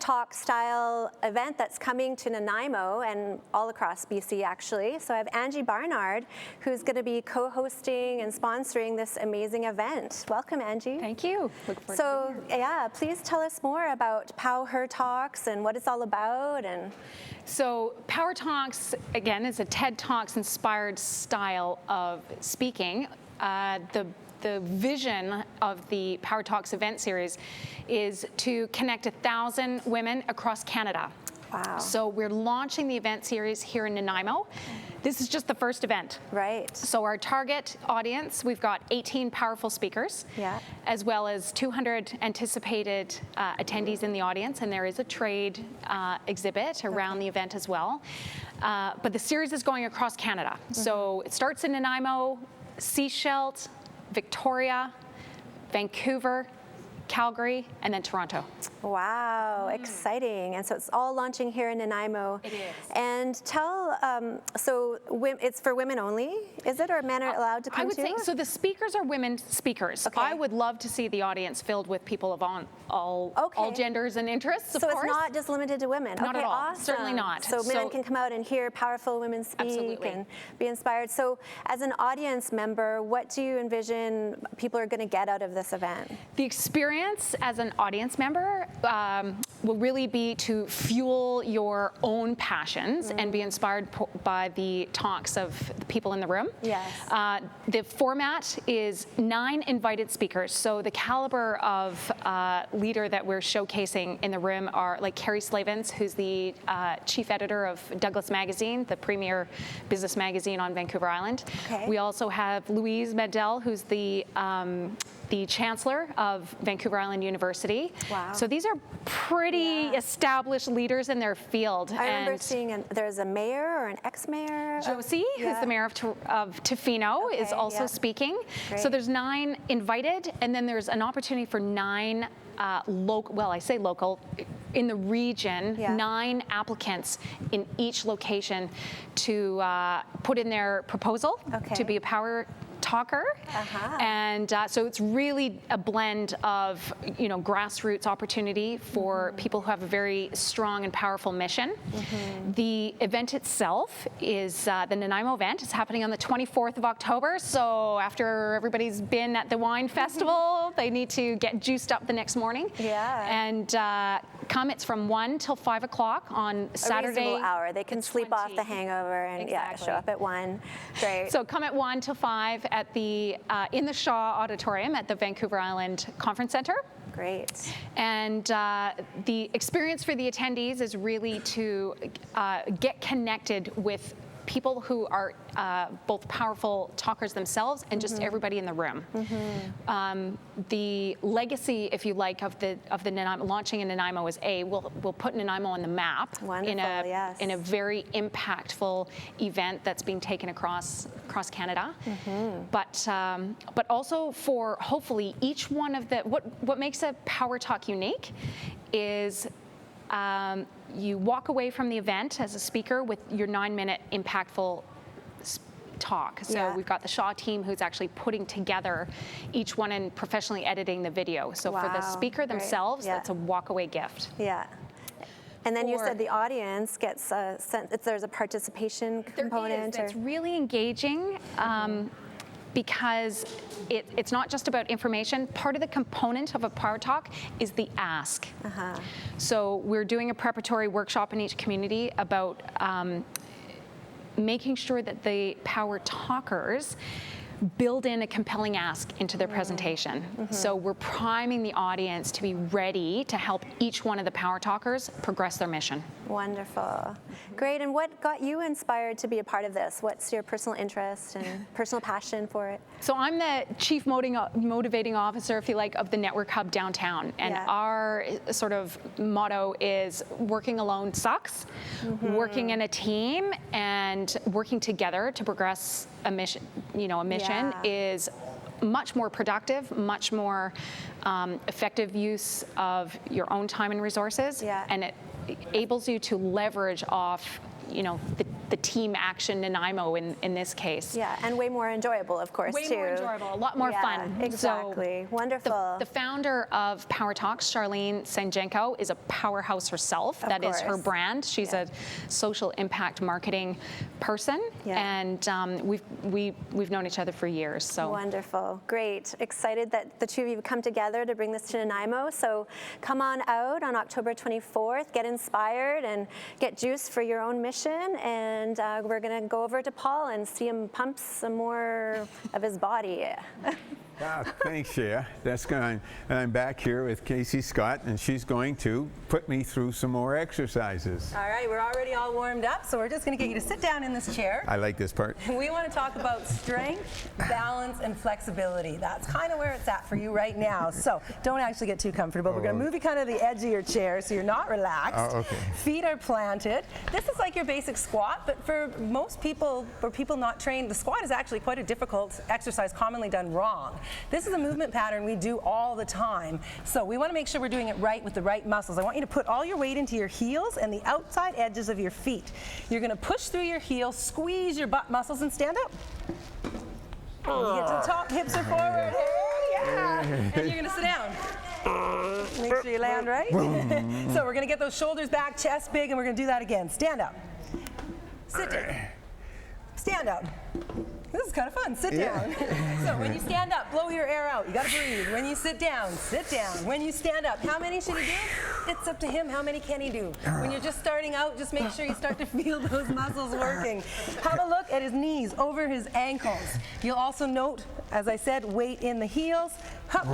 Talk style event that's coming to Nanaimo and all across BC actually. So I have Angie Bernard, who's going to be co-hosting and sponsoring this amazing event. Welcome, Angie. Thank you. Look forward to being here. Yeah, please tell us more about PowHERTalks and what it's all about. So PowHERTalks, again, is a TED Talks inspired style of speaking. The vision of the PowHERTalks event series is to connect 1,000 women across Canada Wow. So we're launching the event series here in Nanaimo. This is just the first event. Right. So our target audience, we've got 18 powerful speakers, as well as 200 anticipated attendees in the audience, and there is a trade exhibit around the event as well. But the series is going across Canada. So it starts in Nanaimo, Sechelt, Victoria, Vancouver, Calgary, and then Toronto. Wow, exciting. And so it's all launching here in Nanaimo. It is. And tell, so it's for women only, is it, or men are allowed to come I would too? say, so the speakers are women speakers. Okay. I would love to see the audience filled with people of all genders and interests, of so course. It's not just limited to women? Not okay, at all, awesome. certainly not. So men can come out and hear powerful women speak and be inspired. So as an audience member, what do you envision people are going to get out of this event? The experience as an audience member will really be to fuel your own passions and be inspired by the talks of the people in the room. Yes. The format is 9 invited speakers. So the caliber of leader that we're showcasing in the room are like Carrie Slavens, who's the chief editor of Douglas Magazine, the premier business magazine on Vancouver Island. Okay. We also have Louise Medel, who's the chancellor of Vancouver Island University. Wow. So these are pretty established leaders in their field. I remember seeing there's a mayor or an ex-mayor. Josie, who's the mayor of Tofino, is also speaking. Great. So there's 9 invited, and then there's an opportunity for 9 local, in the region, 9 applicants in each location to put in their proposal to be a power talker. And so it's really a blend of, grassroots opportunity for people who have a very strong and powerful mission. The event itself is, the Nanaimo event is happening on the 24th of October. So after everybody's been at the wine festival, they need to get juiced up the next morning. And it's from 1 till 5 o'clock on Saturday. A reasonable hour. They can sleep off the hangover and show up at 1. Great. So come at 1 till 5 at the in the Shaw Auditorium at the Vancouver Island Conference Center. Great. And the experience for the attendees is really to get connected with people who are both powerful talkers themselves and just everybody in the room. The legacy, if you like, of the Nanaimo, launching in Nanaimo is we'll put Nanaimo on the map in a very impactful event that's being taken across Canada. But also for hopefully each one of the what makes a Power Talk unique is you walk away from the event as a speaker with your 9-minute impactful talk. So we've got the Shaw team who's actually putting together each one and professionally editing the video. So for the speaker themselves, that's a walk-away gift. Yeah. And then you said the audience gets there's a participation component. It's really engaging. Because it's not just about information. Part of the component of a Power Talk is the ask. So we're doing a preparatory workshop in each community about making sure that the Power Talkers build in a compelling ask into their presentation. So we're priming the audience to be ready to help each one of the Power Talkers progress their mission. Wonderful. Great. And what got you inspired to be a part of this? What's your personal interest and personal passion for it? So I'm the chief motivating officer, if you like, of the Network Hub downtown. And our sort of motto is working alone sucks, working in a team and working together to progress a mission, is much more productive, much more effective use of your own time and resources, and it enables you to leverage off, the team action Nanaimo in this case. Yeah, and way more enjoyable, of course, way too. More enjoyable, a lot more fun. Exactly. So wonderful. The founder of Power Talks, Charlene Sanjenko, is a powerhouse herself. That is her brand. She's a social impact marketing person, and we've known each other for years. So wonderful, great, excited that the two of you have come together to bring this to Nanaimo. So come on out on October 24th, get inspired and get juice for your own mission. And we're going to go over to Paul and see him pump some more of his body. Thanks, Shea. That's going. And I'm back here with Kasey Scott, and she's going to put me through some more exercises. All right, we're already all warmed up, so we're just going to get you to sit down in this chair. I like this part. We want to talk about strength, balance, and flexibility. That's kind of where it's at for you right now. So don't actually get too comfortable. We're going to move you kind of to the edge of your chair so you're not relaxed. Oh, okay. Feet are planted. This is like your basic squat, but for most people, or people not trained, the squat is actually quite a difficult exercise, commonly done wrong. This is a movement pattern we do all the time. So we want to make sure we're doing it right with the right muscles. I want you to put all your weight into your heels and the outside edges of your feet. You're going to push through your heels, squeeze your butt muscles, and stand up. When you get to the top, hips are forward. Hey, yeah. And you're going to sit down. Make sure you land right. So we're going to get those shoulders back, chest big, and we're going to do that again. Stand up. Sit down. Stand up. This is kind of fun. Sit down. So when you stand up, blow your air out. You got to breathe. When you sit down, sit down. When you stand up, how many should he do? It's up to him. How many can he do? When you're just starting out, just make sure you start to feel those muscles working. Have a look at his knees, over his ankles. You'll also note, as I said, weight in the heels. Up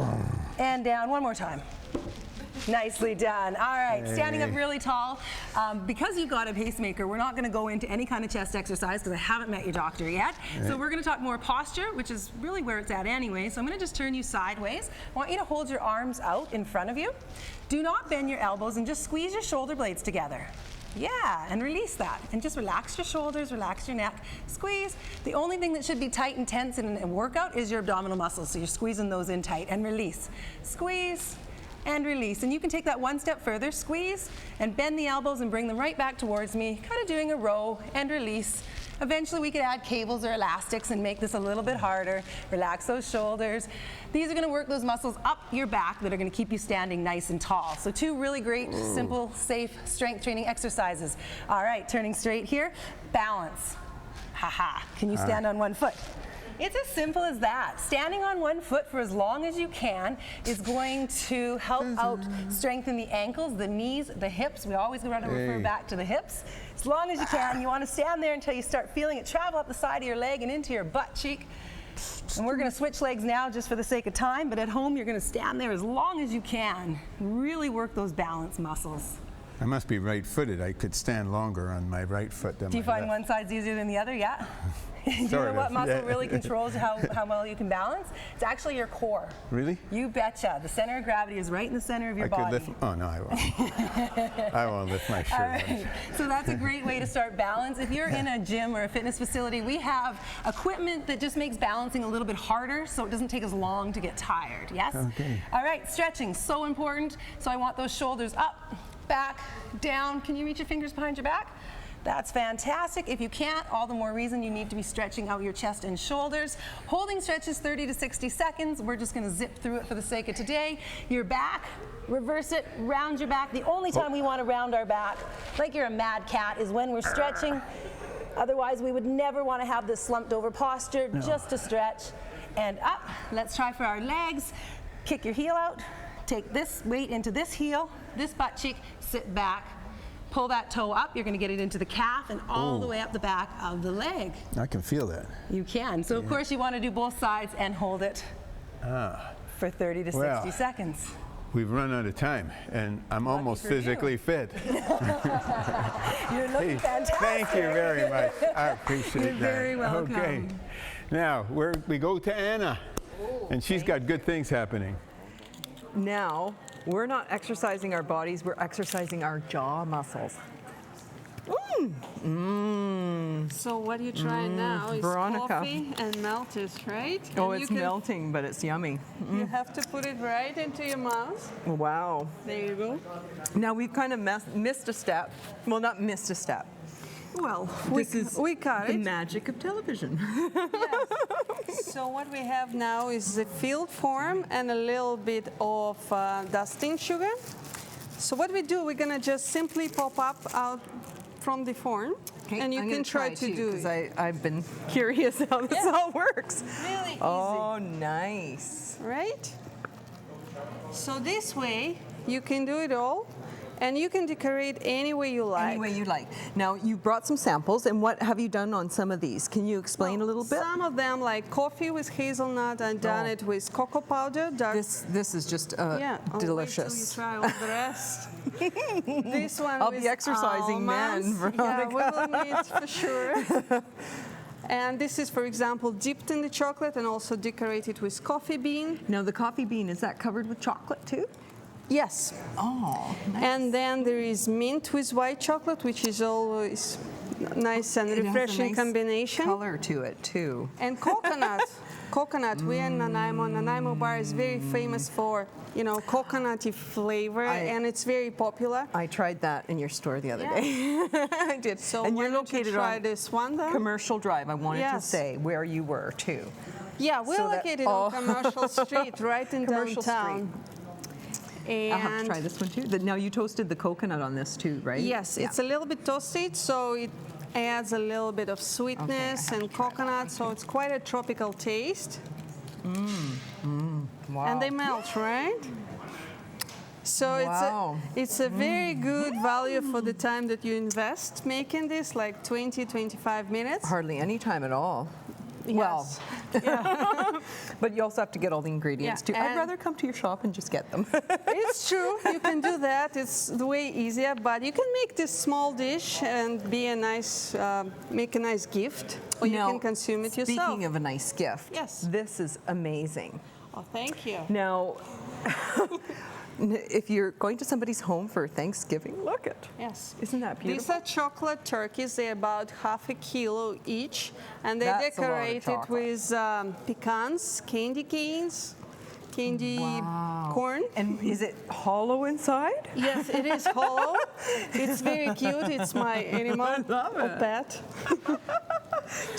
and down. One more time. Nicely done. All right, standing up really tall. Because you've got a pacemaker, we're not going to go into any kind of chest exercise because I haven't met your doctor yet. So we're going to talk more posture, which is really where it's at anyway. So I'm going to just turn you sideways. I want you to hold your arms out in front of you. Do not bend your elbows and just squeeze your shoulder blades together. Yeah, and release that. And just relax your shoulders, relax your neck, squeeze. The only thing that should be tight and tense in a workout is your abdominal muscles. So you're squeezing those in tight and release. Squeeze. And release. And you can take that one step further, squeeze and bend the elbows and bring them right back towards me, kind of doing a row and release. Eventually we could add cables or elastics and make this a little bit harder. Relax those shoulders. These are going to work those muscles up your back that are going to keep you standing nice and tall. So two really great, simple, safe strength training exercises. All right, turning straight here. Balance. Ha-ha. Can you stand on one foot? It's as simple as that. Standing on one foot for as long as you can is going to help out strengthen the ankles, the knees, the hips. We always want to refer back to the hips. As long as you can, you want to stand there until you start feeling it travel up the side of your leg and into your butt cheek. And we're going to switch legs now just for the sake of time, but at home you're going to stand there as long as you can. Really work those balance muscles. I must be right-footed. I could stand longer on my right foot than Do you my find left. one side's easier than the other? Yeah. You know what muscle really controls how well you can balance? It's actually your core. Really? You betcha. The center of gravity is right in the center of your body. I could lift. Oh no, I won't. I won't lift my shirt. All right. So that's a great way to start balance. If you're in a gym or a fitness facility, we have equipment that just makes balancing a little bit harder, so it doesn't take as long to get tired. Yes. Okay. All right. Stretching, so important. So I want those shoulders up, back, down. Can you reach your fingers behind your back? That's fantastic. If you can't, all the more reason you need to be stretching out your chest and shoulders. Holding stretches 30 to 60 seconds. We're just going to zip through it for the sake of today. Your back, reverse it, round your back. The only time we want to round our back, like you're a mad cat, is when we're stretching. Otherwise, we would never want to have this slumped over posture, just to stretch. And up. Let's try for our legs. Kick your heel out. Take this weight into this heel, this butt cheek, sit back. Pull that toe up, you're going to get it into the calf and all the way up the back of the leg. I can feel that. You can. So of course you want to do both sides and hold it for 30 to 60 seconds. We've run out of time, and I'm almost physically fit. You're looking fantastic. Thank you very much. I appreciate You're that. very welcome. Okay. Now, we go to Anna, and she's got good things happening. Now, we're not exercising our bodies, we're exercising our jaw muscles. So what you're trying now is Veronica. coffee and Maltese, right? Oh, And it's you can- melting, but it's yummy. You have to put it right into your mouth. Wow. There you go. Now we've kind of missed a step. Well, not missed a step. Well, This is we cut the it. magic of television. So what we have now is the filled form and a little bit of dusting sugar. So what we do, we're gonna just simply pop up out from the form, and you can try to do because it. I've been curious how this all works. Really easy. Oh, nice. Right? So this way, you can do it all. And you can decorate any way you like. Any way you like. Now, you brought some samples, and what have you done on some of these? Can you explain a little bit? Some of them, like coffee with hazelnut, I've done it with cocoa powder. This is just delicious. I'll wait till you try all the rest. This one I'll with be exercising then, almonds. Yeah, we Veronica. will need for sure. And this is, for example, dipped in the chocolate and also decorated with coffee bean. Now, the coffee bean, is that covered with chocolate too? Yes. Oh, nice. And then there is mint with white chocolate, which is always nice and It has a refreshing nice combination. color to it too. And coconut. Coconut. We in Nanaimo. Nanaimo bar is very famous for, coconutty flavor, and it's very popular. I tried that in your store the other day. I did. So and why you're don't you located try on this one then? Commercial Drive. I wanted to Yes. say where you were too. Yeah, we're So that- located on Commercial Street, right in Commercial downtown. And I'll have to try this one too. Now you toasted the coconut on this too, right? Yes, it's a little bit toasted, so it adds a little bit of sweetness and coconut, so it's quite a tropical taste. Wow. And they melt, right? So Wow. it's a very good value for the time that you invest making this, like 20-25 minutes. Hardly any time at all. Well, but you also have to get all the ingredients too. I'd rather come to your shop and just get them. It's true, you can do that. It's way easier, but you can make this small dish and be a nice, make a nice gift, or you can consume it yourself. Speaking of a nice gift, yes, this is amazing. Oh, thank you. Now, if you're going to somebody's home for Thanksgiving, look it. Yes. Isn't that beautiful? These are chocolate turkeys. They're about half a kilo each, and they're That's a lot of decorated chocolate. with pecans, candy canes, candy corn. And is it hollow inside? Yes, it is hollow. It's very cute. It's my animal or pet.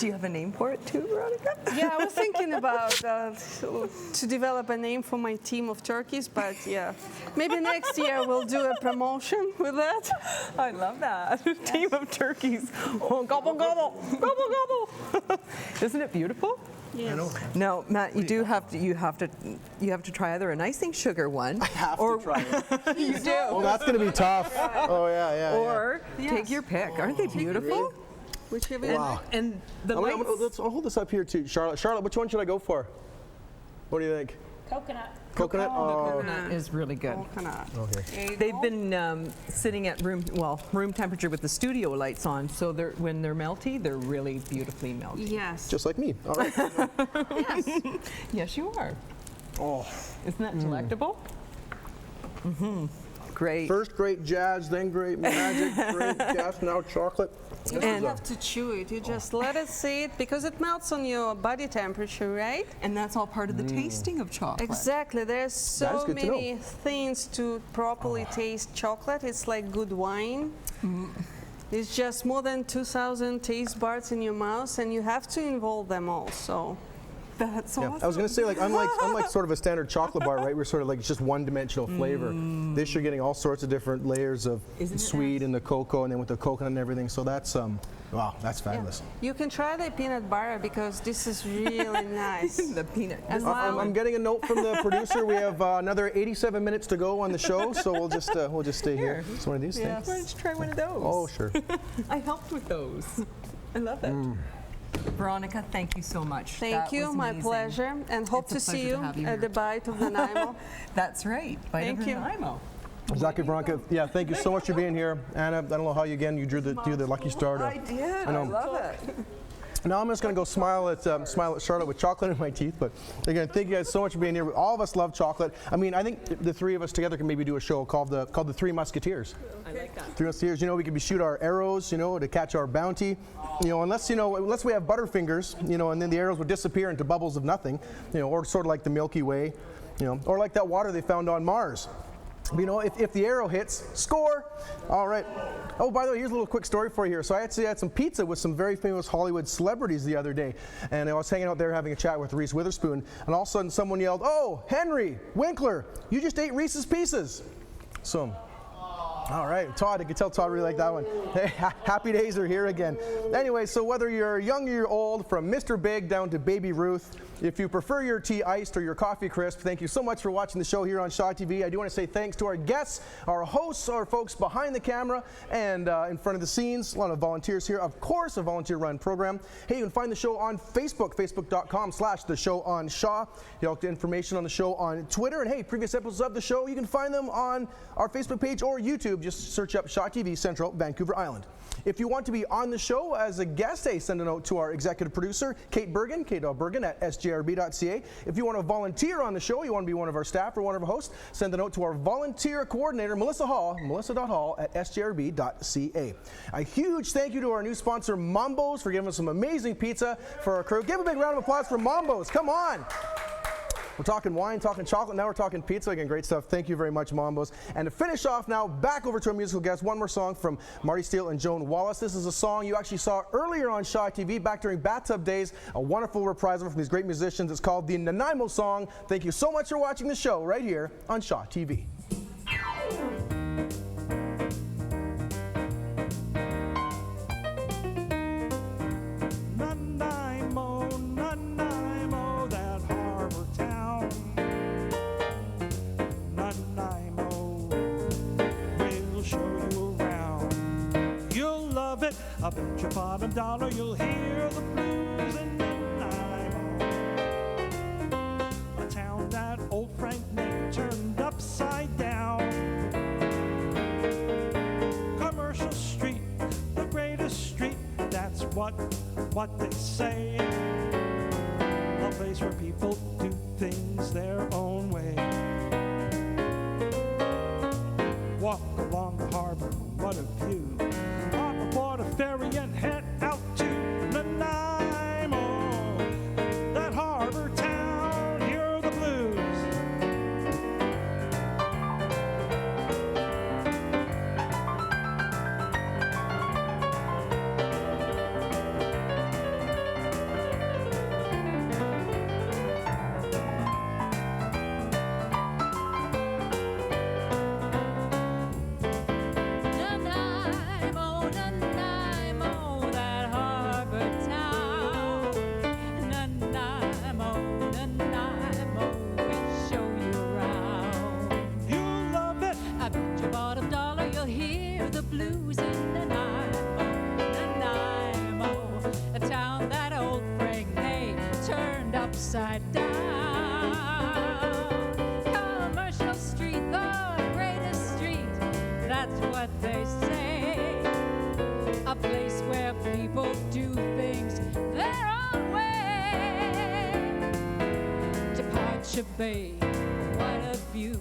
Do you have a name for it too, Veronica? Yeah, I was thinking about to develop a name for my team of turkeys, but yeah, maybe next year we'll do a promotion with that. I love that. Team of turkeys. Oh, gobble, gobble, gobble, gobble. Isn't it beautiful? Yes. Now, Matt, you have to try either an icing sugar one. I have to try it. You do. Oh, that's going to be tough. Oh, yeah. Or take your pick. Aren't they beautiful? Whichever. Wow. And the I'll lights. hold this up here too, Charlotte. Charlotte, which one should I go for? What do you think? Coconut. Coconut? Oh, Coconut is really good. Coconut. okay. They've been sitting at room temperature with the studio lights on, so when they're melty, they're really beautifully melty. Yes. Just like me. All right. Yes. Yes, you are. Oh. Isn't that delectable? Mm-hmm. Great. First great jazz, then great magic, great gas, now chocolate. You don't have to chew it. You just let it sit because it melts on your body temperature, right? And that's all part of the tasting of chocolate. Exactly. There's That is so good to many things to properly taste chocolate. It's like good wine. It's just more than 2,000 taste buds in your mouth, and you have to involve them all. So. That's awesome. I was going to say, like, unlike sort of a standard chocolate bar, right? We're sort of like it's just one-dimensional flavor. This you're getting all sorts of different layers of sweet and the cocoa, and then with the coconut and everything. So that's wow, that's fabulous. You can try the peanut butter because this is really nice. The peanut. I'm getting a note from the producer. We have another 87 minutes to go on the show, so we'll just stay here. It's one of these things. Why don't you try one of those? Oh, sure. I helped with those. I love it. Veronica, thank you so much. Thank you, my pleasure, and hope to see you at the Bite of Nanaimo. That's right, Bite of you. Nanaimo. Jacqui, Veronica, yeah, thank you so much for being here. Anna, I don't know how you do the lucky star. I did. I love it. Now I'm just going to go smile at Charlotte with chocolate in my teeth. But again, thank you guys so much for being here. All of us love chocolate. I mean, I think the three of us together can maybe do a show called the Three Musketeers. I like that. Three Musketeers. We can shoot our arrows, to catch our bounty. Unless we have Butterfingers, and then the arrows would disappear into bubbles of nothing, or sort of like the Milky Way, or like that water they found on Mars. If the arrow hits, score. All right. Oh, by the way, here's a little quick story for you here. So I actually had some pizza with some very famous Hollywood celebrities the other day. And I was hanging out there having a chat with Reese Witherspoon. And all of a sudden someone yelled, "Oh, Henry Winkler, you just ate Reese's Pieces." So, all right, Todd, I could tell Todd really liked that one. Hey, happy days are here again. Anyway, so whether you're young or you're old, from Mr. Big down to Baby Ruth, If you prefer your tea iced or your coffee crisp, thank you so much for watching the show here on Shaw TV. I do want to say thanks to our guests, our hosts, our folks behind the camera and in front of the scenes. A lot of volunteers here. Of course, a volunteer-run program. Hey, you can find the show on Facebook, facebook.com/The Show on Shaw. You'll get information on the show on Twitter. And hey, previous episodes of the show, you can find them on our Facebook page or YouTube. Just search up Shaw TV Central, Vancouver Island. If you want to be on the show as a guest, hey, send a note to our executive producer, Kate Bergen, Kate.Bergen at sjrb.ca. If you want to volunteer on the show, you want to be one of our staff or one of our hosts, send a note to our volunteer coordinator, Melissa Hall, melissa.hall at sjrb.ca. A huge thank you to our new sponsor, Mambo's, for giving us some amazing pizza for our crew. Give a big round of applause for Mambo's. Come on. We're talking wine, talking chocolate, now we're talking pizza. Again, great stuff. Thank you very much, Mambo's. And to finish off now, back over to our musical guest, one more song from Marty, Steele, and Joan Wallace. This is a song you actually saw earlier on Shaw TV, back during Bathtub Days. A wonderful reprisal from these great musicians. It's called the Nanaimo song. Thank you so much for watching the show right here on Shaw TV. I bet your bottom dollar you'll hear the blues in Nanaimo, a town that old Frank Nick turned upside down. Commercial Street, the greatest street, that's what they say. A place where people do things their own way. Walk along the harbor, what a view. Board a ferry and head out to Nanaimo, that harbor town, hear the blues. Upside down. Commercial Street, the greatest street, that's what they say. A place where people do things their own way. Departure Bay, what a view.